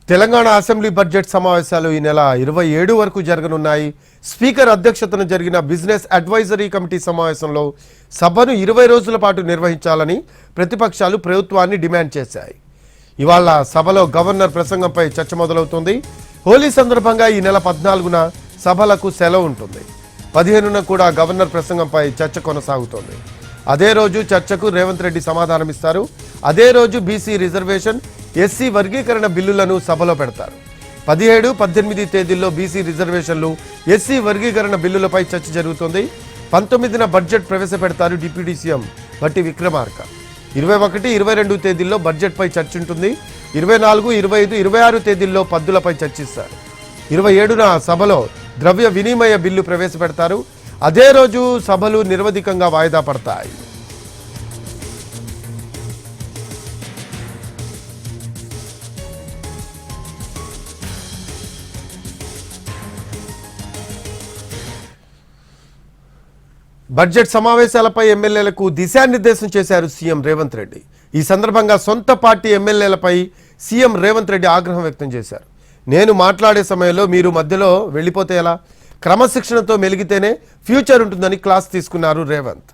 Telangana assembly budget సమావేశాలు ఈ నెల 27 వరకు జరగనున్నాయి. స్పీకర్ అధ్యక్షతన జరిగిన బిజినెస్ అడ్వైజరీ కమిటీ సమావేశంలో సభను 20 రోజుల పాటు నిర్వహించాలని ప్రతిపక్షాలు ప్రభుత్వాన్ని డిమాండ్ చేశాయి. ఇవాళ సభలో గవర్నర్ ప్రసంగంపై చర్చ మొదలవుతుంది. హోలీ సందర్భంగా ఈ నెల 14న సభలకు సెలవు ఉంటుంది. 15న కూడా గవర్నర్ ప్రసంగంపై చర్చ కొనసాగుతోంది. అదే రోజు చర్చకు రేవంత్ రెడ్డి సమాధానమిస్తారు. అదే రోజు బీసీ రిజర్వేషన్, ఎస్సీ వర్గీకరణ బిల్లులను సభలో పెడతారు. 17, 18 తేదీల్లో బీసీ రిజర్వేషన్లు, ఎస్సీ వర్గీకరణ బిల్లులపై చర్చ జరుగుతుంది. 19న బడ్జెట్ ప్రవేశపెడతారు డిప్యూటీ సీఎం బట్టి విక్రమార్క. 21, 22 తేదీల్లో బడ్జెట్పై చర్చ ఉంటుంది. 24, 25, 26 తేదీల్లో పద్దులపై చర్చిస్తారు. 27న సభలో ద్రవ్య వినిమయ బిల్లు ప్రవేశపెడతారు. అదే రోజు సభలు నిరవధికంగా వాయిదా పడతాయి. బడ్జెట్ సమావేశాలపై ఎమ్మెల్యేలకు దిశానిర్దేశం చేశారు సీఎం రేవంత్ రెడ్డి. ఈ సందర్భంగా సొంత పార్టీ ఎమ్మెల్యేలపై సీఎం రేవంత్ రెడ్డి ఆగ్రహం వ్యక్తం చేశారు. నేను మాట్లాడే సమయంలో మీరు మధ్యలో వెళ్ళిపోతే ఎలా? క్రమశిక్షణతో మెలిగితేనే ఫ్యూచర్ ఉంటుందని క్లాస్ తీసుకున్నారు రేవంత్.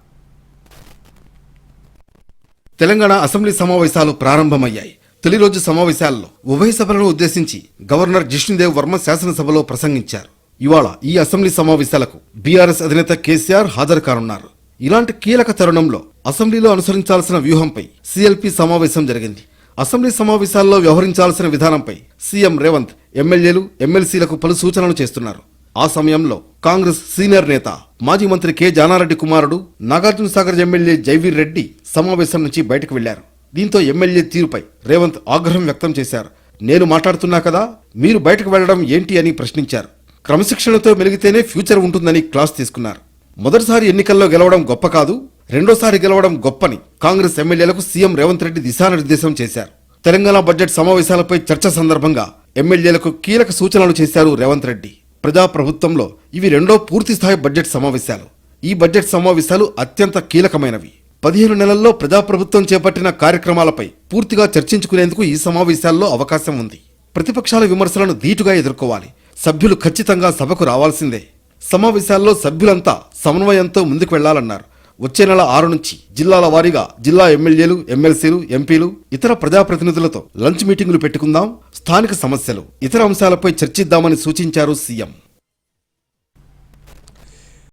తెలంగాణ అసెంబ్లీ సమావేశాలు ప్రారంభమయ్యాయి. తొలి రోజు సమావేశాల్లో ఉభయ సభలను ఉద్దేశించి గవర్నర్ జిష్ణుదేవ్ వర్మ శాసనసభలో ప్రసంగించారు. ఇవాళ ఈ అసెంబ్లీ సమావేశాలకు బీఆర్ఎస్ అధినేత కేసీఆర్ హాజరు కానున్నారు. ఇలాంటి కీలక తరుణంలో అసెంబ్లీలో అనుసరించాల్సిన వ్యూహంపై సీఎల్పీ సమావేశం జరిగింది. అసెంబ్లీ సమావేశాల్లో వ్యవహరించాల్సిన విధానంపై సీఎం రేవంత్ ఎమ్మెల్యేలు, ఎమ్మెల్సీలకు పలు సూచనలు చేస్తున్నారు. ఆ సమయంలో కాంగ్రెస్ సీనియర్ నేత మాజీ మంత్రి కె జానారెడ్డి కుమారుడు నాగార్జునసాగర్ ఎమ్మెల్యే జైవీర్ రెడ్డి సమావేశం నుంచి బయటకు వెళ్లారు. దీంతో ఎమ్మెల్యే తీరుపై రేవంత్ ఆగ్రహం వ్యక్తం చేశారు. నేను మాట్లాడుతున్నా కదా, మీరు బయటకు వెళ్లడం ఏంటి అని ప్రశ్నించారు. క్రమశిక్షణతో మెలిగితేనే ఫ్యూచర్ ఉంటుందని క్లాస్ తీసుకున్నారు. మొదటిసారి ఎన్నికల్లో గెలవడం గొప్ప కాదు, రెండోసారి గెలవడం గొప్పని కాంగ్రెస్ ఎమ్మెల్యేలకు సీఎం రేవంత్ రెడ్డి దిశానిర్దేశం చేశారు. తెలంగాణ బడ్జెట్ సమావేశాలపై చర్చ సందర్భంగా ఎమ్మెల్యేలకు కీలక సూచనలు చేశారు రేవంత్ రెడ్డి. ప్రజాప్రభుత్వంలో ఇవి రెండో పూర్తిస్థాయి బడ్జెట్ సమావేశాలు. ఈ బడ్జెట్ సమావేశాలు అత్యంత కీలకమైనవి. 15 నెలల్లో ప్రజాప్రభుత్వం చేపట్టిన కార్యక్రమాలపై పూర్తిగా చర్చించుకునేందుకు ఈ సమావేశాల్లో అవకాశం ఉంది. ప్రతిపక్షాల విమర్శలను ధీటుగా ఎదుర్కోవాలి. సభ్యులు ఖచ్చితంగా సభకు రావాల్సిందే. సమావేశాల్లో సభ్యులంతా సమన్వయంతో ముందుకు వెళ్లాలన్నారు. వచ్చే నెల 6 నుంచి జిల్లాల వారీగా జిల్లా ఎమ్మెల్యేలు, ఎమ్మెల్సీలు, ఎంపీలు, ఇతర ప్రజాప్రతినిధులతో లంచ్ మీటింగులు పెట్టుకుందాం, స్థానిక సమస్యలు, ఇతర అంశాలపై చర్చిద్దామని సూచించారు సీఎం.